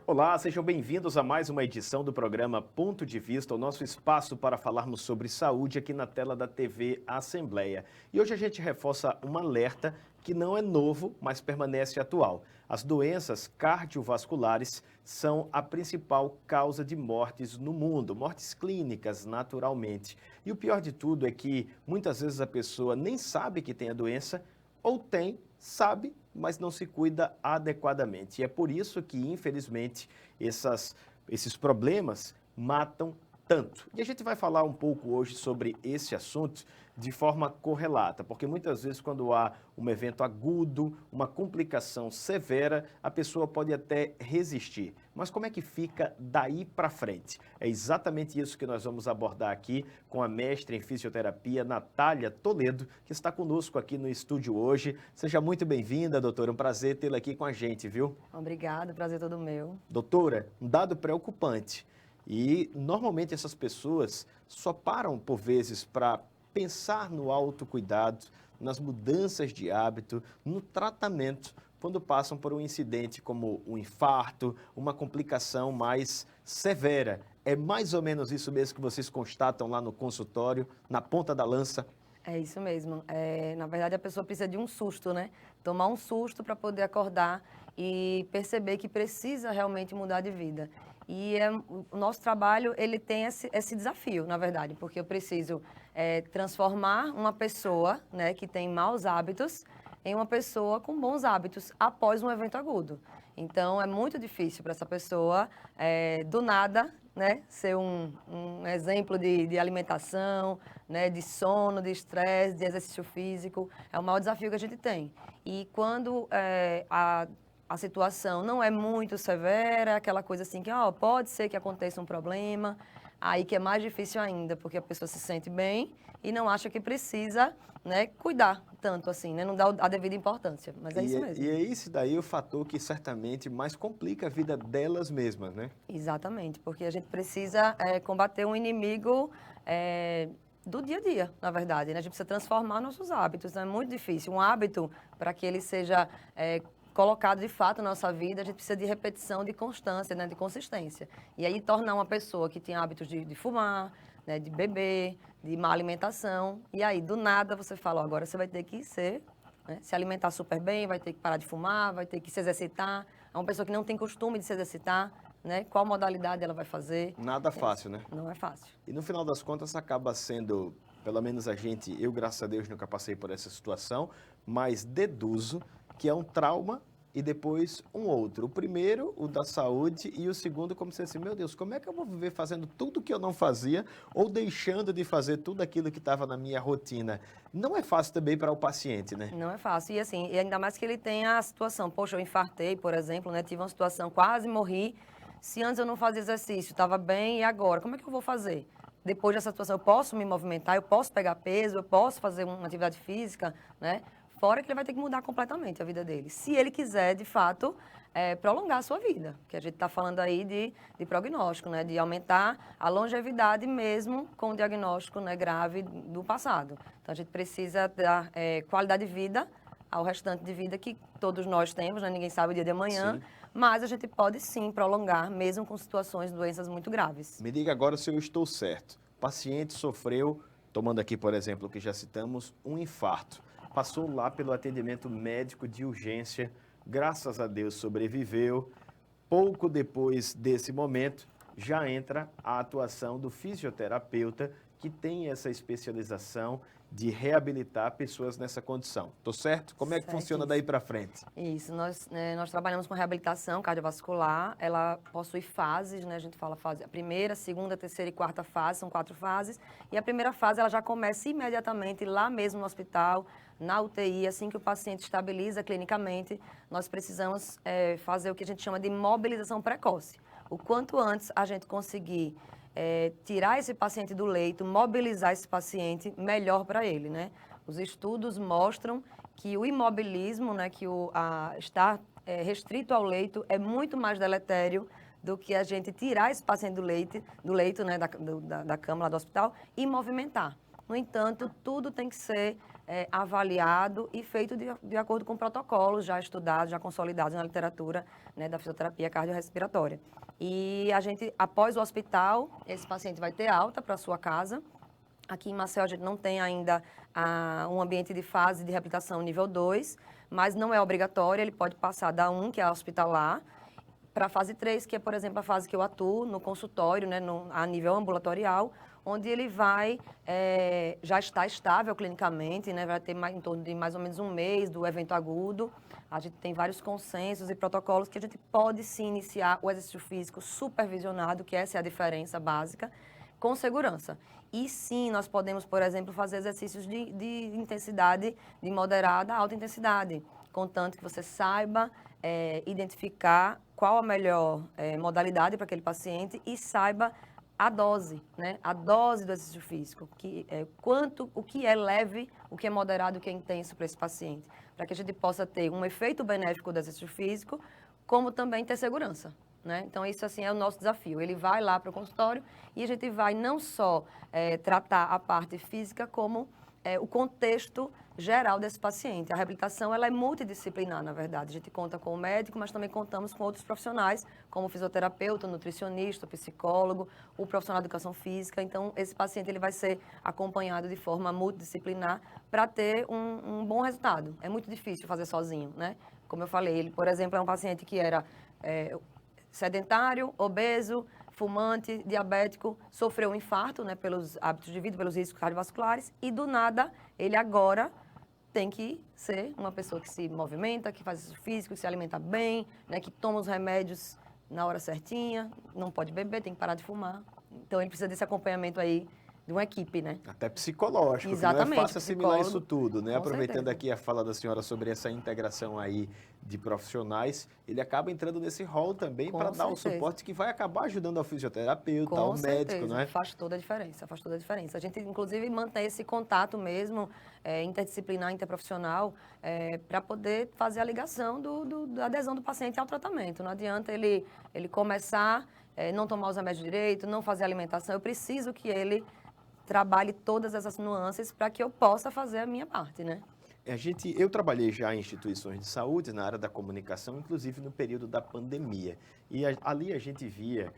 Olá, sejam bem-vindos a mais uma edição do programa Ponto de Vista, o nosso espaço para falarmos sobre saúde aqui na tela da TV Assembleia. E hoje a gente reforça um alerta que não é novo, mas permanece atual. As doenças cardiovasculares são a principal causa de mortes no mundo, mortes clínicas, naturalmente. E o pior de tudo é que muitas vezes a pessoa nem sabe que tem a doença ou tem, sabe, mas não se cuida adequadamente. E é por isso que, infelizmente, esses problemas matam tanto. E a gente vai falar um pouco hoje sobre esse assunto de forma correlata, porque muitas vezes quando há um evento agudo, uma complicação severa, a pessoa pode até resistir. Mas como é que fica daí para frente? É exatamente isso que nós vamos abordar aqui com a mestre em fisioterapia, Natália Toledo, que está conosco aqui no estúdio hoje. Seja muito bem-vinda, doutora. Um prazer tê-la aqui com a gente, viu? Obrigada, prazer todo meu. Doutora, um dado preocupante. E normalmente essas pessoas só param por vezes para pensar no autocuidado, nas mudanças de hábito, no tratamento, quando passam por um incidente como um infarto, uma complicação mais severa. É mais ou menos isso mesmo que vocês constatam lá no consultório, na ponta da lança? É isso mesmo. Na verdade, a pessoa precisa de um susto, né? Tomar um susto para poder acordar e perceber que precisa realmente mudar de vida. E o nosso trabalho, ele tem esse desafio, na verdade, porque eu preciso transformar uma pessoa, né, que tem maus hábitos em uma pessoa com bons hábitos após um evento agudo. Então, é muito difícil para essa pessoa, do nada, né, ser um exemplo de alimentação, né, de sono, de estresse, de exercício físico. É o maior desafio que a gente tem. E quando a situação não é muito severa, aquela coisa assim que pode ser que aconteça um problema, aí que é mais difícil ainda, porque a pessoa se sente bem e não acha que precisa, né, cuidar tanto assim, né, não dá a devida importância, mas é isso mesmo. E é esse daí o fator que certamente mais complica a vida delas mesmas, né? Exatamente, porque a gente precisa combater um inimigo do dia a dia, na verdade, né? A gente precisa transformar nossos hábitos, é muito difícil. Um hábito, para que ele seja colocado de fato na nossa vida, a gente precisa de repetição, de constância, né? De consistência. E aí tornar uma pessoa que tem hábitos de fumar, né? De beber, de má alimentação, e aí do nada você fala, agora você vai ter que se alimentar super bem, vai ter que parar de fumar, vai ter que se exercitar. É uma pessoa que não tem costume de se exercitar, né? Qual modalidade ela vai fazer? Nada fácil, né? Não é fácil. E no final das contas acaba sendo, pelo menos eu graças a Deus nunca passei por essa situação, mas deduzo que é um trauma e depois um outro. O primeiro, o da saúde, e o segundo, como se assim, meu Deus, como é que eu vou viver fazendo tudo que eu não fazia ou deixando de fazer tudo aquilo que estava na minha rotina? Não é fácil também para o paciente, né? Não é fácil. E assim, e ainda mais que ele tenha a situação, poxa, eu infartei, por exemplo, né? Tive uma situação, quase morri. Se antes eu não fazia exercício, estava bem, e agora? Como é que eu vou fazer? Depois dessa situação, eu posso me movimentar, eu posso pegar peso, eu posso fazer uma atividade física, né? Fora que ele vai ter que mudar completamente a vida dele. Se ele quiser, de fato, prolongar a sua vida. Que a gente está falando aí de prognóstico, né? De aumentar a longevidade mesmo com o diagnóstico, né, grave do passado. Então, a gente precisa dar qualidade de vida ao restante de vida que todos nós temos, né? Ninguém sabe o dia de amanhã. Sim. Mas a gente pode sim prolongar, mesmo com situações, doenças muito graves. Me diga agora se eu estou certo. O paciente sofreu, tomando aqui, por exemplo, o que já citamos, um infarto. Passou lá pelo atendimento médico de urgência, graças a Deus sobreviveu. Pouco depois desse momento, já entra a atuação do fisioterapeuta, que tem essa especialização de reabilitar pessoas nessa condição. Tô certo? Como é que funciona daí para frente? Isso, nós trabalhamos com reabilitação cardiovascular, ela possui fases, né? A gente fala fase, a primeira, segunda, terceira e quarta fase, são 4 fases, e a primeira fase ela já começa imediatamente lá mesmo no hospital, na UTI, assim que o paciente estabiliza clinicamente, nós precisamos fazer o que a gente chama de mobilização precoce. O quanto antes a gente conseguir tirar esse paciente do leito, mobilizar esse paciente, melhor para ele, né? Os estudos mostram que o imobilismo, né, que estar restrito ao leito é muito mais deletério do que a gente tirar esse paciente do leito, né, da cama lá do hospital e movimentar. No entanto, tudo tem que ser avaliado e feito de acordo com protocolos já estudados, já consolidados na literatura, né, da fisioterapia cardiorrespiratória. E a gente, após o hospital, esse paciente vai ter alta para a sua casa. Aqui em Maceió a gente não tem ainda um ambiente de fase de reabilitação nível 2, mas não é obrigatório, ele pode passar da 1, que é hospitalar, para a fase 3, que é, por exemplo, a fase que eu atuo no consultório, né, a nível ambulatorial, onde ele vai, já está estável clinicamente, né, vai ter em torno de mais ou menos um mês do evento agudo. A gente tem vários consensos e protocolos que a gente pode sim iniciar o exercício físico supervisionado, que essa é a diferença básica, com segurança. E sim, nós podemos, por exemplo, fazer exercícios de intensidade, de moderada a alta intensidade, contanto que você saiba identificar qual a melhor modalidade para aquele paciente e saiba a dose, né? A dose do exercício físico, o que é leve, o que é moderado, o que é intenso para esse paciente, para que a gente possa ter um efeito benéfico do exercício físico, como também ter segurança, né? Então, isso assim é o nosso desafio. Ele vai lá para o consultório e a gente vai não só tratar a parte física, como o contexto geral desse paciente. A reabilitação ela é multidisciplinar, na verdade. A gente conta com o médico, mas também contamos com outros profissionais, como o fisioterapeuta, o nutricionista, o psicólogo, o profissional de educação física. Então, esse paciente ele vai ser acompanhado de forma multidisciplinar para ter um bom resultado. É muito difícil fazer sozinho, né? Como eu falei, ele, por exemplo, é um paciente que era sedentário, obeso, fumante, diabético, sofreu um infarto, né, pelos hábitos de vida, pelos riscos cardiovasculares, e do nada, ele agora tem que ser uma pessoa que se movimenta, que faz exercício físico, que se alimenta bem, né, que toma os remédios na hora certinha, não pode beber, tem que parar de fumar. Então, ele precisa desse acompanhamento aí de uma equipe, né? Até psicológico, exatamente, que não é fácil assimilar isso tudo, né? Com Aproveitando certeza. aqui a fala da senhora sobre essa integração aí de profissionais, ele acaba entrando nesse rol também para dar o suporte que vai acabar ajudando ao fisioterapeuta, ao médico, não é? Faz toda a diferença, faz toda a diferença. A gente, inclusive, mantém esse contato mesmo, interdisciplinar, interprofissional, para poder fazer a ligação da adesão do paciente ao tratamento. Não adianta ele começar, não tomar os remédios direito, não fazer alimentação. Eu preciso que ele trabalhe todas essas nuances para que eu possa fazer a minha parte, né? Eu trabalhei já em instituições de saúde, na área da comunicação, inclusive no período da pandemia. E ali a gente via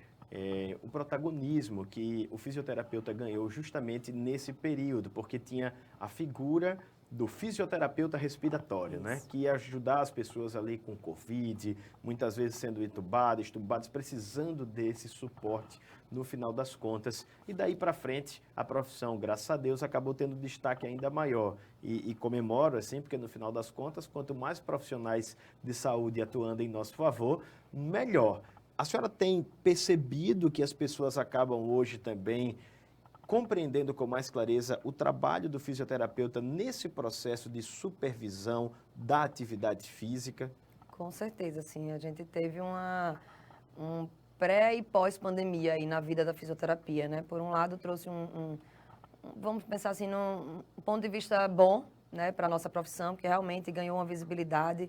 o protagonismo que o fisioterapeuta ganhou justamente nesse período, porque tinha a figura do fisioterapeuta respiratório, né? Que ia ajudar as pessoas ali com Covid, muitas vezes sendo entubados, precisando desse suporte no final das contas. E daí para frente, a profissão, graças a Deus, acabou tendo destaque ainda maior. E comemoro, assim, porque no final das contas, quanto mais profissionais de saúde atuando em nosso favor, melhor. A senhora tem percebido que as pessoas acabam hoje também compreendendo com mais clareza o trabalho do fisioterapeuta nesse processo de supervisão da atividade física? Com certeza, sim. A gente teve um pré e pós-pandemia aí na vida da fisioterapia, né? Por um lado, trouxe vamos pensar assim, num ponto de vista bom, né, para a nossa profissão, que realmente ganhou uma visibilidade,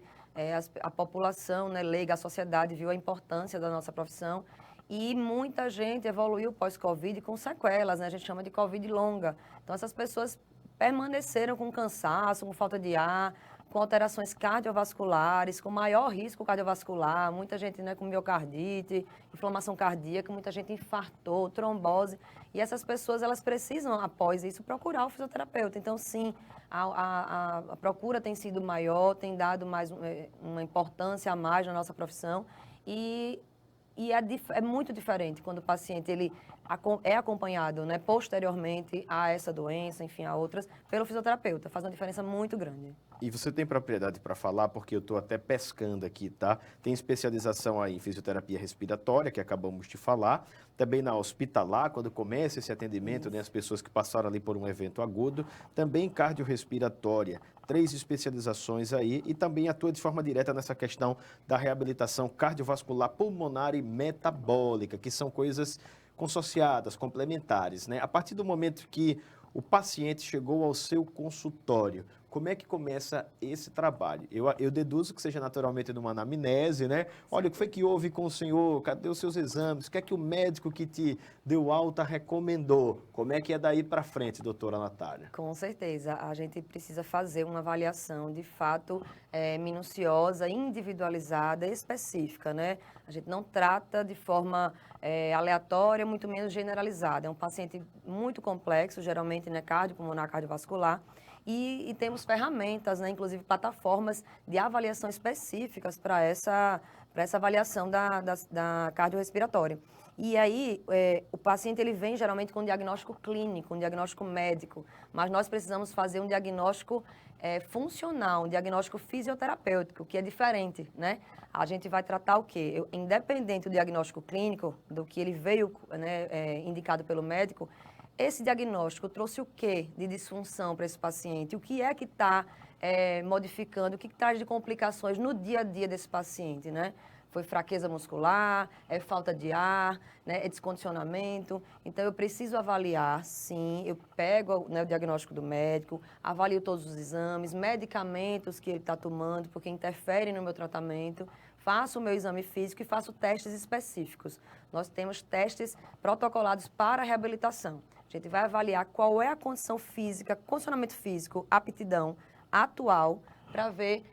a população, né, leiga, a sociedade viu a importância da nossa profissão. E muita gente evoluiu pós-Covid com sequelas, né? A gente chama de Covid longa. Então, essas pessoas permaneceram com cansaço, com falta de ar, com alterações cardiovasculares, com maior risco cardiovascular, muita gente, né, com miocardite, inflamação cardíaca, muita gente infartou, trombose. E essas pessoas, elas precisam, após isso, procurar o fisioterapeuta. Então, sim, a procura tem sido maior, tem dado mais uma importância a mais na nossa profissão. E é muito diferente quando o paciente ele é acompanhado, né, posteriormente a essa doença, enfim, a outras, pelo fisioterapeuta. Faz uma diferença muito grande. E você tem propriedade para falar, porque eu estou até pescando aqui, tá? Tem especialização aí em fisioterapia respiratória, que acabamos de falar. Também na hospitalar, quando começa esse atendimento, né, as pessoas que passaram ali por um evento agudo. Também cardiorrespiratória. 3 especializações aí e também atua de forma direta nessa questão da reabilitação cardiovascular, pulmonar e metabólica, que são coisas consociadas, complementares, né? A partir do momento que o paciente chegou ao seu consultório, Como é que começa esse trabalho? Eu deduzo que seja naturalmente numa anamnese, né? Olha, o que foi que houve com o senhor? Cadê os seus exames? O que é que o médico que te deu alta recomendou? Como é que é daí para frente, doutora Natália? Com certeza, a gente precisa fazer uma avaliação de fato minuciosa, individualizada, específica, né? A gente não trata de forma aleatória, muito menos generalizada. É um paciente muito complexo, geralmente, né, cardiopulmonar, cardiovascular, e temos ferramentas, né, inclusive plataformas de avaliação específicas para essa avaliação da cardiorrespiratória. E aí, o paciente ele vem geralmente com um diagnóstico clínico, um diagnóstico médico, mas nós precisamos fazer um diagnóstico funcional, um diagnóstico fisioterapêutico, que é diferente, né? A gente vai tratar o quê? Independente do diagnóstico clínico, do que ele veio, né, indicado pelo médico, esse diagnóstico trouxe o quê de disfunção para esse paciente? O que é que está modificando? O que traz de complicações no dia a dia desse paciente, né? Foi fraqueza muscular, é falta de ar, né, é descondicionamento. Então, eu preciso avaliar, sim, eu pego, né, o diagnóstico do médico, avalio todos os exames, medicamentos que ele está tomando, porque interferem no meu tratamento, faço o meu exame físico e faço testes específicos. Nós temos testes protocolados para a reabilitação. A gente vai avaliar qual é a condição física, condicionamento físico, aptidão atual, para ver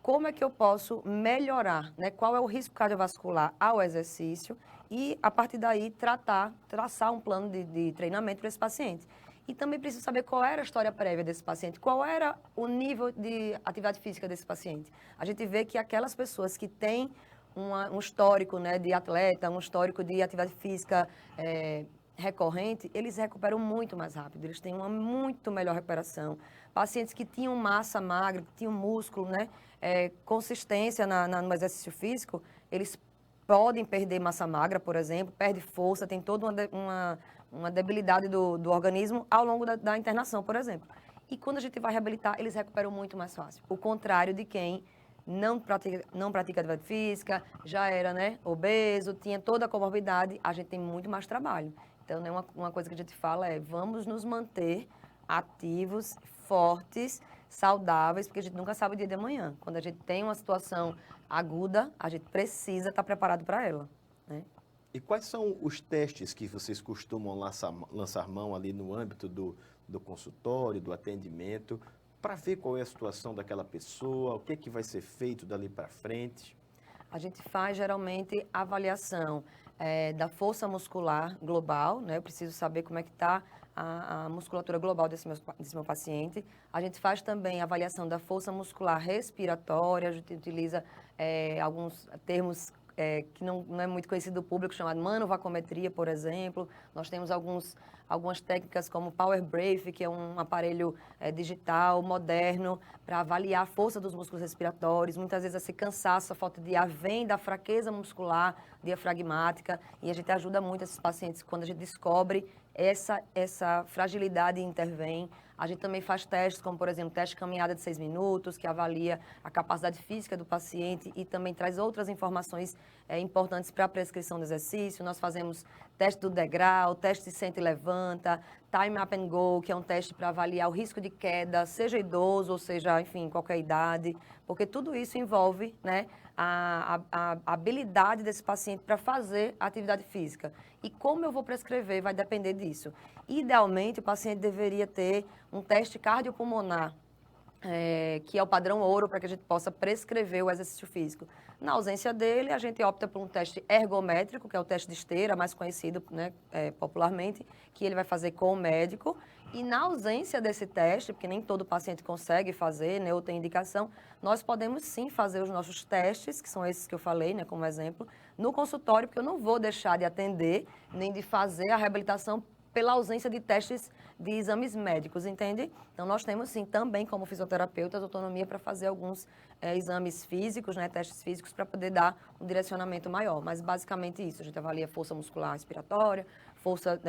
como é que eu posso melhorar, né? Qual é o risco cardiovascular ao exercício e, a partir daí, traçar um plano de treinamento para esse paciente. E também preciso saber qual era a história prévia desse paciente, qual era o nível de atividade física desse paciente. A gente vê que aquelas pessoas que têm um histórico, né, de atleta, um histórico de atividade física recorrente, eles recuperam muito mais rápido, eles têm uma muito melhor recuperação. Pacientes que tinham massa magra, que tinham músculo, né, consistência no exercício físico, eles podem perder massa magra, por exemplo, perde força, tem toda uma debilidade do organismo ao longo da internação, por exemplo. E quando a gente vai reabilitar, eles recuperam muito mais fácil. O contrário de quem não pratica atividade física, já era, né, obeso, tinha toda a comorbidade, a gente tem muito mais trabalho. Então, né, uma coisa que a gente fala é, vamos nos manter ativos, fortes, saudáveis, porque a gente nunca sabe o dia de amanhã. Quando a gente tem uma situação aguda, a gente precisa estar preparado para ela, né? E quais são os testes que vocês costumam lançar mão ali no âmbito do consultório, do atendimento, para ver qual é a situação daquela pessoa, o que é que vai ser feito dali para frente? A gente faz, geralmente, avaliação da força muscular global, né? Eu preciso saber como é que está a musculatura global desse meu paciente. A gente faz também avaliação da força muscular respiratória, a gente utiliza alguns termos que não é muito conhecido do público, chamado manovacometria, por exemplo. Nós temos algumas técnicas como Power Breath, que é um aparelho digital, moderno, para avaliar a força dos músculos respiratórios. Muitas vezes esse cansaço, a falta de ar vem da fraqueza muscular diafragmática, e a gente ajuda muito esses pacientes quando a gente descobre essa fragilidade e intervém. A gente também faz testes, como, por exemplo, teste de caminhada de 6 minutos, que avalia a capacidade física do paciente e também traz outras informações importantes para a prescrição do exercício. Nós fazemos teste do degrau, teste de senta e levanta, time up and go, que é um teste para avaliar o risco de queda, seja idoso ou seja, enfim, qualquer idade, porque tudo isso envolve, né, a habilidade desse paciente para fazer atividade física. E como eu vou prescrever vai depender disso. Idealmente, o paciente deveria ter um teste cardiopulmonar, que é o padrão ouro para que a gente possa prescrever o exercício físico. Na ausência dele, a gente opta por um teste ergométrico, que é o teste de esteira, mais conhecido, né, popularmente, que ele vai fazer com o médico. E na ausência desse teste, porque nem todo paciente consegue fazer, né, ou tem indicação, nós podemos sim fazer os nossos testes, que são esses que eu falei, né, como exemplo, no consultório, porque eu não vou deixar de atender, nem de fazer a reabilitação pela ausência de testes de exames médicos, entende? Então, nós temos, sim, também, como fisioterapeutas, autonomia para fazer alguns exames físicos, né, testes físicos, para poder dar um direcionamento maior. Mas, basicamente, isso. A gente avalia força muscular respiratória, força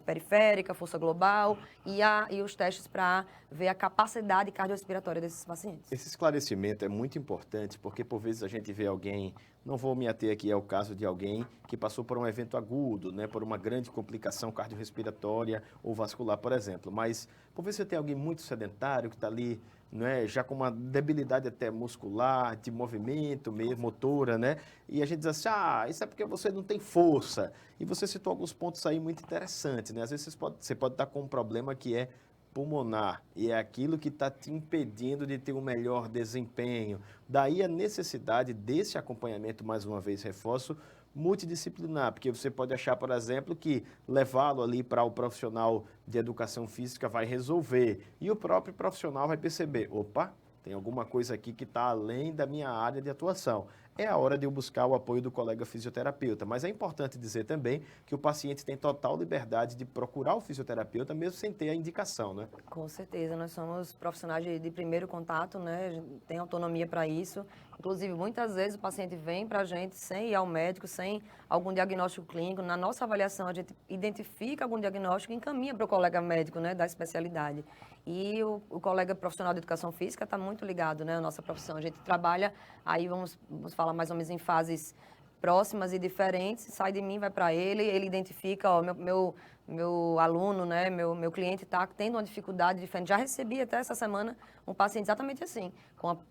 periférica, força global e os testes para ver a capacidade cardiorrespiratória desses pacientes. Esse esclarecimento é muito importante porque, por vezes, a gente vê alguém Não vou me ater aqui ao caso de alguém que passou por um evento agudo, né, por uma grande complicação cardiorrespiratória ou vascular, por exemplo. Mas, por ver se tem alguém muito sedentário que está ali, né, já com uma debilidade até muscular, de movimento mesmo, motora, né? E a gente diz assim, isso é porque você não tem força. E você citou alguns pontos aí muito interessantes, né? Às vezes você pode estar com um problema que é pulmonar, e é aquilo que está te impedindo de ter um melhor desempenho. Daí a necessidade desse acompanhamento, mais uma vez reforço, multidisciplinar, porque você pode achar, por exemplo, que levá-lo ali para o profissional de educação física vai resolver, e o próprio profissional vai perceber, opa, tem alguma coisa aqui que está além da minha área de atuação. É a hora de eu buscar o apoio do colega fisioterapeuta. Mas é importante dizer também que o paciente tem total liberdade de procurar o fisioterapeuta, mesmo sem ter a indicação, né? Com certeza, nós somos profissionais de primeiro contato, né? A gente tem autonomia para isso. Inclusive, muitas vezes o paciente vem para a gente sem ir ao médico, sem algum diagnóstico clínico. Na nossa avaliação, a gente identifica algum diagnóstico e encaminha para o colega médico, né, da especialidade. E o colega profissional de educação física está muito ligado, né, à nossa profissão. A gente trabalha, aí vamos falar mais ou menos em fases próximas e diferentes, sai de mim, vai para ele identifica, ó, meu aluno, né, meu cliente está tendo uma dificuldade diferente. Já recebi até essa semana um paciente exatamente assim,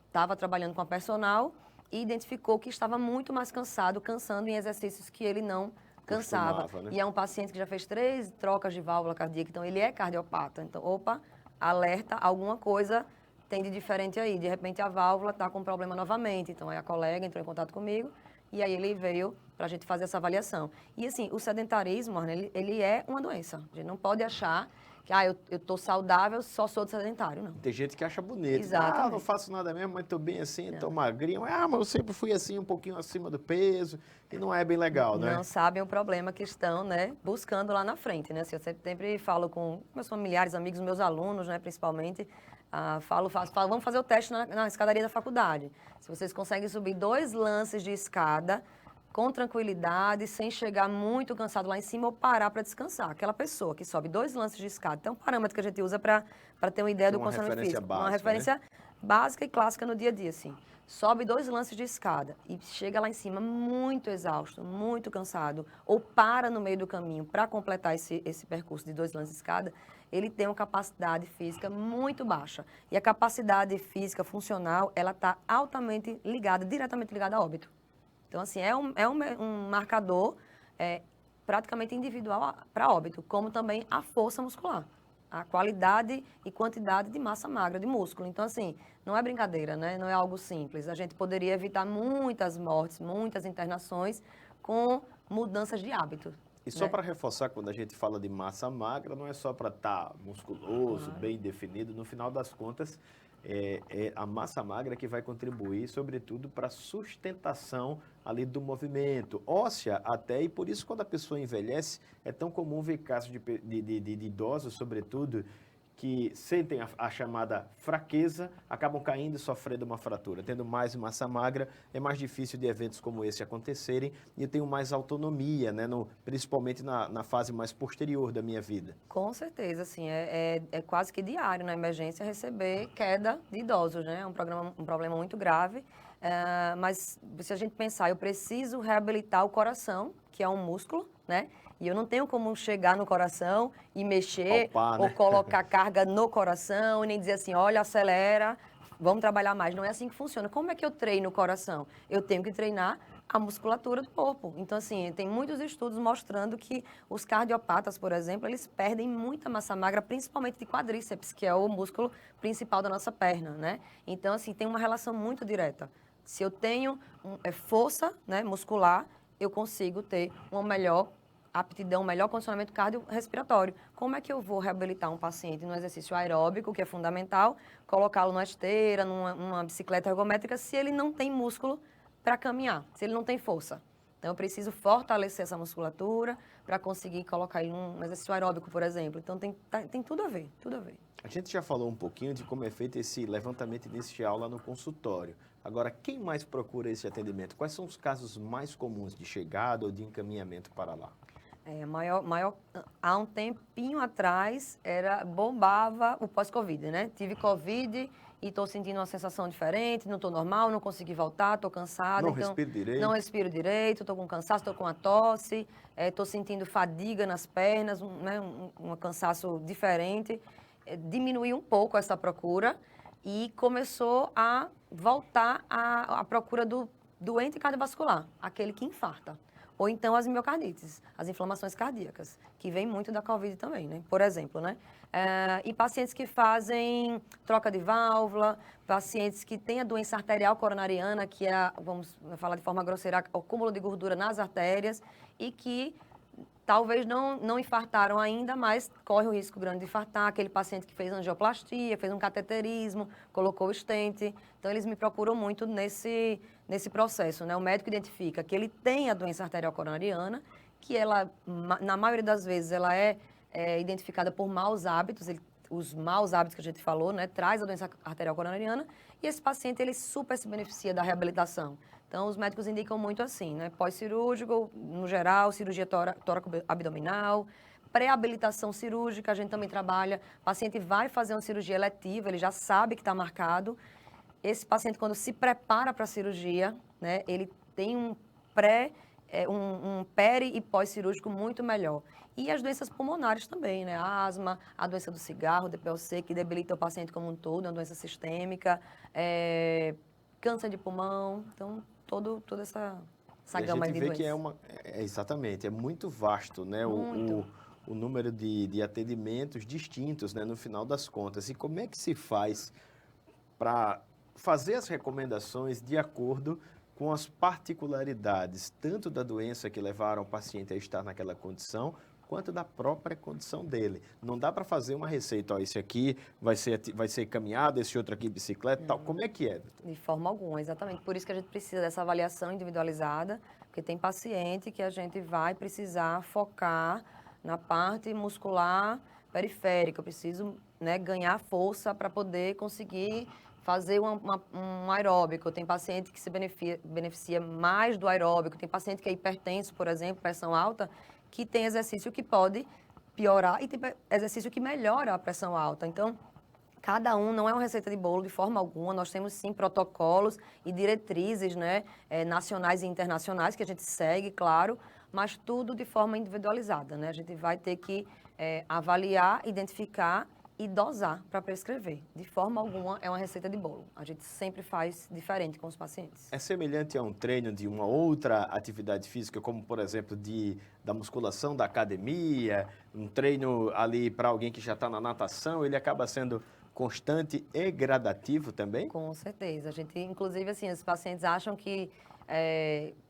estava trabalhando com a personal e identificou que estava muito mais cansando em exercícios que ele não cansava. Né? E é um paciente que já fez 3 trocas de válvula cardíaca, então ele é cardiopata. Então, opa, alerta, alguma coisa tem de diferente aí. De repente a válvula está com problema novamente. Então aí a colega entrou em contato comigo e aí ele veio para a gente fazer essa avaliação. E assim, o sedentarismo, Arne, ele é uma doença. A gente não pode achar que eu estou saudável, só sou sedentário, não. Tem gente que acha bonito. Exatamente. Não faço nada mesmo, mas estou bem assim, estou magrinho. Mas eu sempre fui assim, um pouquinho acima do peso. E não é bem legal, né? Não sabem o problema que estão, né, buscando lá na frente, né? Assim, eu sempre falo com meus familiares, amigos, meus alunos, né, principalmente, falo, vamos fazer o teste na escadaria da faculdade. Se vocês conseguem subir 2 lances de escada com tranquilidade, sem chegar muito cansado lá em cima ou parar para descansar. Aquela pessoa que sobe 2 lances de escada, tem um parâmetro que a gente usa para ter uma ideia do condicionamento físico. Básica, uma referência, né, básica e clássica no dia a dia, assim. Sobe 2 lances de escada e chega lá em cima muito exausto, muito cansado, ou para no meio do caminho para completar esse percurso de 2 lances de escada, ele tem uma capacidade física muito baixa. E a capacidade física funcional, ela está altamente ligada, diretamente ligada a óbito. Então, assim, é um marcador praticamente individual para óbito, como também a força muscular, a qualidade e quantidade de massa magra, de músculo. Então, assim, não é brincadeira, né? Não é algo simples. A gente poderia evitar muitas mortes, muitas internações com mudanças de hábito. E só para reforçar, quando a gente fala de massa magra, não é só para estar musculoso, bem definido. No final das contas, é a massa magra que vai contribuir, sobretudo, para a sustentação ali do movimento, óssea até, e por isso quando a pessoa envelhece, é tão comum ver casos de idosos, sobretudo, que sentem a chamada fraqueza, acabam caindo e sofrendo uma fratura. Tendo mais massa magra, é mais difícil de eventos como esse acontecerem e eu tenho mais autonomia, né, principalmente na fase mais posterior da minha vida. Com certeza, assim, é quase que diário na emergência receber queda de idosos, né? É um problema muito grave, mas se a gente pensar, eu preciso reabilitar o coração, que é um músculo, né? E eu não tenho como chegar no coração e mexer, Palpar, ou né? colocar carga no coração, e nem dizer assim, olha, acelera, vamos trabalhar mais. Não é assim que funciona. Como é que eu treino o coração? Eu tenho que treinar a musculatura do corpo. Então, assim, tem muitos estudos mostrando que os cardiopatas, por exemplo, eles perdem muita massa magra, principalmente de quadríceps, que é o músculo principal da nossa perna, né? Então, assim, tem uma relação muito direta. Se eu tenho força, né, muscular, eu consigo ter uma melhor aptidão, melhor condicionamento cardiorrespiratório. Como é que eu vou reabilitar um paciente no exercício aeróbico, que é fundamental, colocá-lo numa esteira, numa bicicleta ergométrica, se ele não tem músculo para caminhar, se ele não tem força? Então, eu preciso fortalecer essa musculatura para conseguir colocar ele num exercício aeróbico, por exemplo. Então, tem tudo a ver, tudo a ver. A gente já falou um pouquinho de como é feito esse levantamento inicial lá no consultório. Agora, quem mais procura esse atendimento? Quais são os casos mais comuns de chegada ou de encaminhamento para lá? Há um tempinho atrás, bombava o pós-Covid, né? Tive Covid e estou sentindo uma sensação diferente, não estou normal, não consegui voltar, estou cansada. Não então, respiro direito. Não respiro direito, estou com cansaço, estou com a tosse, estou sentindo fadiga nas pernas, um cansaço diferente. Diminuiu um pouco essa procura e começou a voltar a procura do doente cardiovascular, aquele que infarta. Ou então as miocardites, as inflamações cardíacas, que vem muito da Covid também, né? Por exemplo, né? E pacientes que fazem troca de válvula, pacientes que têm a doença arterial coronariana, que é, vamos falar de forma grosseira, o cúmulo de gordura nas artérias, e que talvez não infartaram ainda, mas corre o risco grande de infartar. Aquele paciente que fez angioplastia, fez um cateterismo, colocou o stent. Então, eles me procuram muito nesse processo, né? O médico identifica que ele tem a doença arterial coronariana, que ela, na maioria das vezes, ela é identificada por maus hábitos. Os maus hábitos que a gente falou, né? Traz a doença arterial coronariana. E esse paciente, ele super se beneficia da reabilitação. Então, os médicos indicam muito assim, né? Pós-cirúrgico, no geral, cirurgia tóraco-abdominal, pré-habilitação cirúrgica, a gente também trabalha. O paciente vai fazer uma cirurgia eletiva, ele já sabe que está marcado. Esse paciente, quando se prepara para a cirurgia, né? Ele tem um peri e pós-cirúrgico muito melhor. E as doenças pulmonares também, né? A asma, a doença do cigarro, DPOC, que debilita o paciente como um todo, é uma doença sistêmica, câncer de pulmão, então toda essa gama de doenças. A gente vê que exatamente, é muito vasto, né? Muito. O número de atendimentos distintos, né? No final das contas. E como é que se faz para fazer as recomendações de acordo com as particularidades, tanto da doença que levaram o paciente a estar naquela condição, quanto da própria condição dele. Não dá para fazer uma receita, ó, esse aqui vai ser caminhada, esse outro aqui bicicleta, tal. Como é que é, doutor? De forma alguma, exatamente. Por isso que a gente precisa dessa avaliação individualizada, porque tem paciente que a gente vai precisar focar na parte muscular periférica. Eu preciso, né, ganhar força para poder conseguir fazer um aeróbico. Tem paciente que se beneficia mais do aeróbico, tem paciente que é hipertenso, por exemplo, pressão alta, que tem exercício que pode piorar e tem exercício que melhora a pressão alta. Então, cada um não é uma receita de bolo de forma alguma. Nós temos, sim, protocolos e diretrizes, né, nacionais e internacionais que a gente segue, claro, mas tudo de forma individualizada, né? A gente vai ter que avaliar, identificar e dosar para prescrever. De forma alguma é uma receita de bolo. A gente sempre faz diferente com os pacientes. É semelhante a um treino de uma outra atividade física, como, por exemplo, da musculação, da academia, um treino ali para alguém que já está na natação, ele acaba sendo constante e gradativo também? Com certeza. A gente, inclusive, assim, os pacientes acham que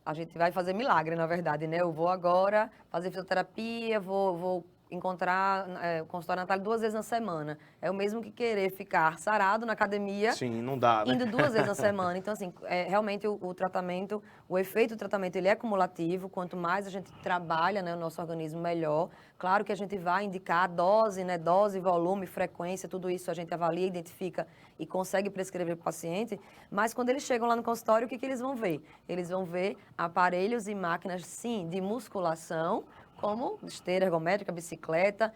a gente vai fazer milagre, na verdade, né? Eu vou agora fazer fisioterapia, vou encontrar o consultório Natália 2 vezes na semana. É o mesmo que querer ficar sarado na academia. Sim, não dá, né? Indo 2 vezes na semana. Então, assim, realmente o tratamento, o efeito do tratamento, ele é cumulativo. Quanto mais a gente trabalha, né, o nosso organismo, melhor. Claro que a gente vai indicar a dose, né, dose, volume, frequência, tudo isso a gente avalia, identifica e consegue prescrever para o paciente. Mas quando eles chegam lá no consultório, o que eles vão ver? Eles vão ver aparelhos e máquinas, sim, de musculação, como esteira ergométrica, bicicleta,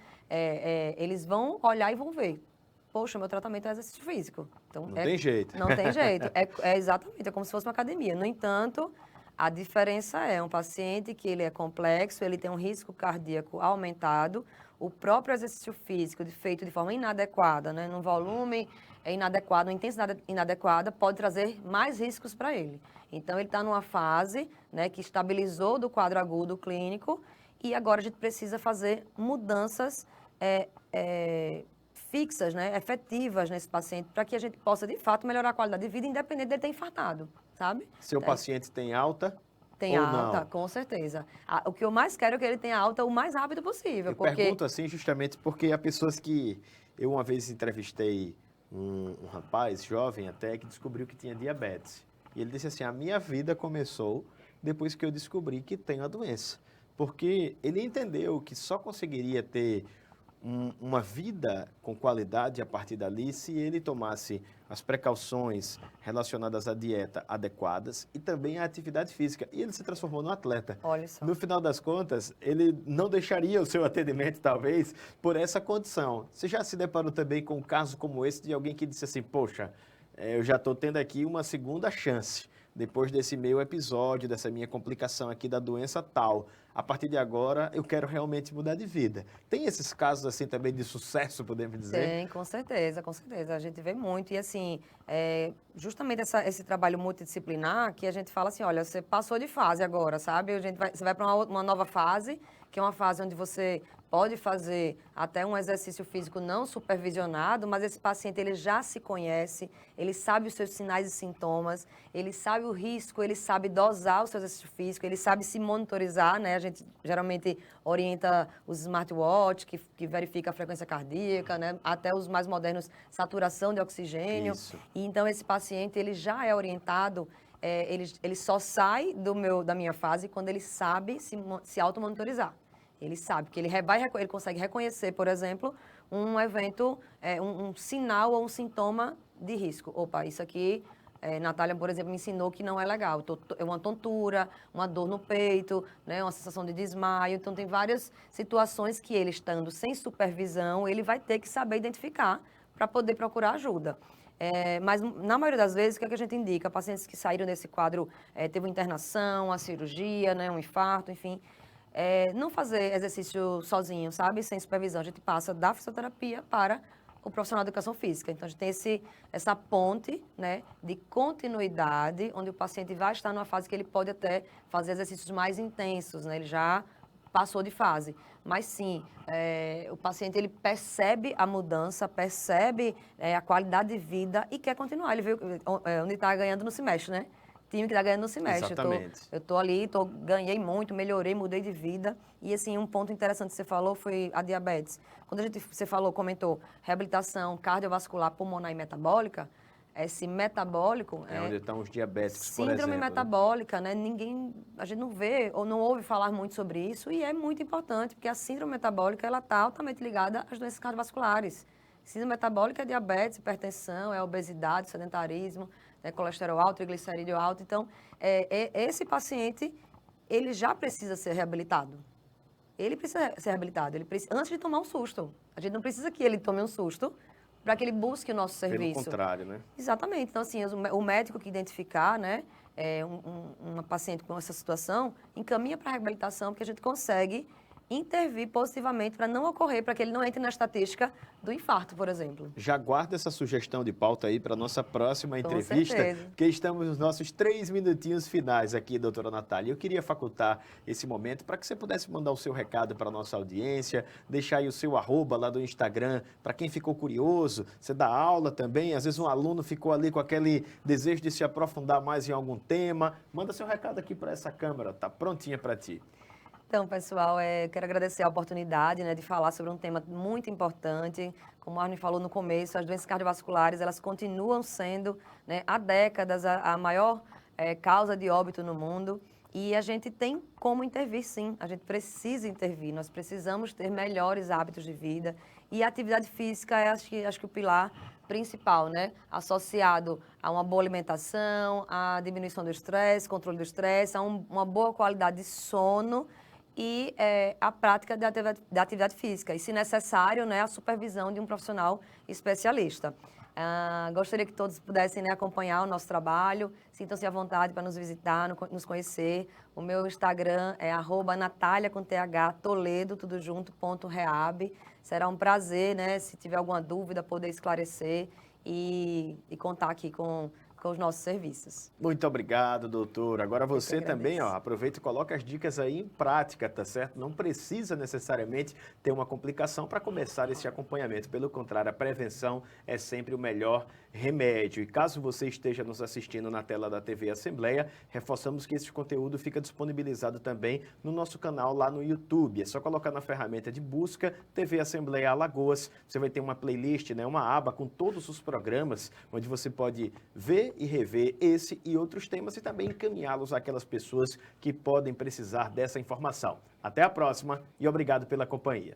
eles vão olhar e vão ver. Poxa, meu tratamento é exercício físico. Então, não tem jeito. Não tem jeito. Exatamente, é como se fosse uma academia. No entanto, a diferença é um paciente que ele é complexo, ele tem um risco cardíaco aumentado, o próprio exercício físico feito de forma inadequada, né, num volume inadequado, numa intensidade inadequada, pode trazer mais riscos para ele. Então, ele está numa fase, né, que estabilizou do quadro agudo clínico, e agora a gente precisa fazer mudanças fixas, né, efetivas nesse paciente, para que a gente possa, de fato, melhorar a qualidade de vida, independente dele ter infartado, sabe? Seu paciente tem alta? Tem ou alta, não? Com certeza. O que eu mais quero é que ele tenha alta o mais rápido possível. Eu pergunto assim justamente porque há pessoas que... Eu uma vez entrevistei um rapaz, jovem até, que descobriu que tinha diabetes. E ele disse assim, a minha vida começou depois que eu descobri que tenho a doença. Porque ele entendeu que só conseguiria ter uma vida com qualidade a partir dali se ele tomasse as precauções relacionadas à dieta adequadas e também à atividade física. E ele se transformou num atleta. Olha só. No final das contas, ele não deixaria o seu atendimento, talvez, por essa condição. Você já se deparou também com um caso como esse de alguém que disse assim, poxa, eu já estou tendo aqui uma segunda chance. Depois desse meu episódio, dessa minha complicação aqui da doença tal, a partir de agora eu quero realmente mudar de vida. Tem esses casos assim também de sucesso, podemos dizer? Tem, com certeza, com certeza. A gente vê muito. E assim, justamente esse trabalho multidisciplinar que a gente fala assim, olha, você passou de fase agora, sabe? Você vai para uma nova fase, que é uma fase onde você pode fazer até um exercício físico não supervisionado, mas esse paciente ele já se conhece, ele sabe os seus sinais e sintomas, ele sabe o risco, ele sabe dosar o seu exercício físico, ele sabe se monitorizar, né? A gente geralmente orienta os smartwatch, que verifica a frequência cardíaca, né? Até os mais modernos, saturação de oxigênio. Isso. E então esse paciente ele já é orientado, ele só sai da minha fase quando ele sabe se automonitorizar. Ele sabe, porque ele consegue reconhecer, por exemplo, um evento, um sinal ou um sintoma de risco. Opa, isso aqui, Natália, por exemplo, me ensinou que não é legal. É uma tontura, uma dor no peito, né, uma sensação de desmaio. Então, tem várias situações que ele, estando sem supervisão, ele vai ter que saber identificar para poder procurar ajuda. Mas, na maioria das vezes, o que é que a gente indica? Pacientes que saíram desse quadro, teve uma internação, uma cirurgia, né, um infarto, enfim... não fazer exercício sozinho, sabe? Sem supervisão. A gente passa da fisioterapia para o profissional de educação física. Então, a gente tem essa ponte, né, de continuidade, onde o paciente vai estar numa fase que ele pode até fazer exercícios mais intensos, né? Ele já passou de fase. Mas, sim, o paciente ele percebe a mudança, percebe a qualidade de vida e quer continuar. Ele vê onde está ganhando não se mexe, né? Time que está ganhando não se mexe. Exatamente. Eu tô ali, ganhei muito, melhorei, mudei de vida. E, assim, um ponto interessante que você falou foi a diabetes. Quando você comentou reabilitação cardiovascular, pulmonar e metabólica, esse metabólico... É onde estão os diabéticos, por exemplo. Síndrome metabólica, né? A gente não vê ou não ouve falar muito sobre isso e é muito importante, porque a síndrome metabólica, ela está altamente ligada às doenças cardiovasculares. Síndrome metabólica é diabetes, hipertensão, é obesidade, sedentarismo, colesterol alto, triglicerídeo alto. Então, esse paciente, ele já precisa ser reabilitado. Ele precisa ser reabilitado, antes de tomar um susto. A gente não precisa que ele tome um susto para que ele busque o nosso serviço. Pelo contrário, né? Exatamente. Então, assim, o médico que identificar, né, uma paciente com essa situação, encaminha para a reabilitação, porque a gente consegue intervir positivamente para não ocorrer, para que ele não entre na estatística do infarto, por exemplo. Já guarda essa sugestão de pauta aí para a nossa próxima entrevista, certeza. porque estamos nos nossos 3 minutinhos finais aqui, doutora Natália. Eu queria facultar esse momento para que você pudesse mandar o seu recado para a nossa audiência, deixar aí o seu arroba lá do Instagram, para quem ficou curioso, você dá aula também, às vezes um aluno ficou ali com aquele desejo de se aprofundar mais em algum tema, manda seu recado aqui para essa câmera, tá prontinha para ti. Então, pessoal, quero agradecer a oportunidade, né, de falar sobre um tema muito importante. Como a Arne falou no começo, as doenças cardiovasculares, elas continuam sendo, né, há décadas, a maior causa de óbito no mundo. E a gente tem como intervir, sim. A gente precisa intervir. Nós precisamos ter melhores hábitos de vida. E a atividade física é, acho que o pilar principal, né? Associado a uma boa alimentação, a diminuição do estresse, controle do estresse, a uma boa qualidade de sono e a prática da atividade física. E, se necessário, né, a supervisão de um profissional especialista. Gostaria que todos pudessem, né, acompanhar o nosso trabalho. Sintam-se à vontade para nos visitar, nos conhecer. O meu Instagram é @natalia_toledo, tudo junto, .reab. Será um prazer, né, se tiver alguma dúvida, poder esclarecer e contar aqui com os nossos serviços. Muito obrigado, doutor. Agora você também, aproveita e coloca as dicas aí em prática, tá certo? Não precisa necessariamente ter uma complicação para começar esse acompanhamento. Pelo contrário, a prevenção é sempre o melhor remédio. E caso você esteja nos assistindo na tela da TV Assembleia, reforçamos que esse conteúdo fica disponibilizado também no nosso canal lá no YouTube. É só colocar na ferramenta de busca TV Assembleia Alagoas. Você vai ter uma playlist, né, uma aba com todos os programas, onde você pode ver e rever esse e outros temas e também encaminhá-los àquelas pessoas que podem precisar dessa informação. Até a próxima e obrigado pela companhia.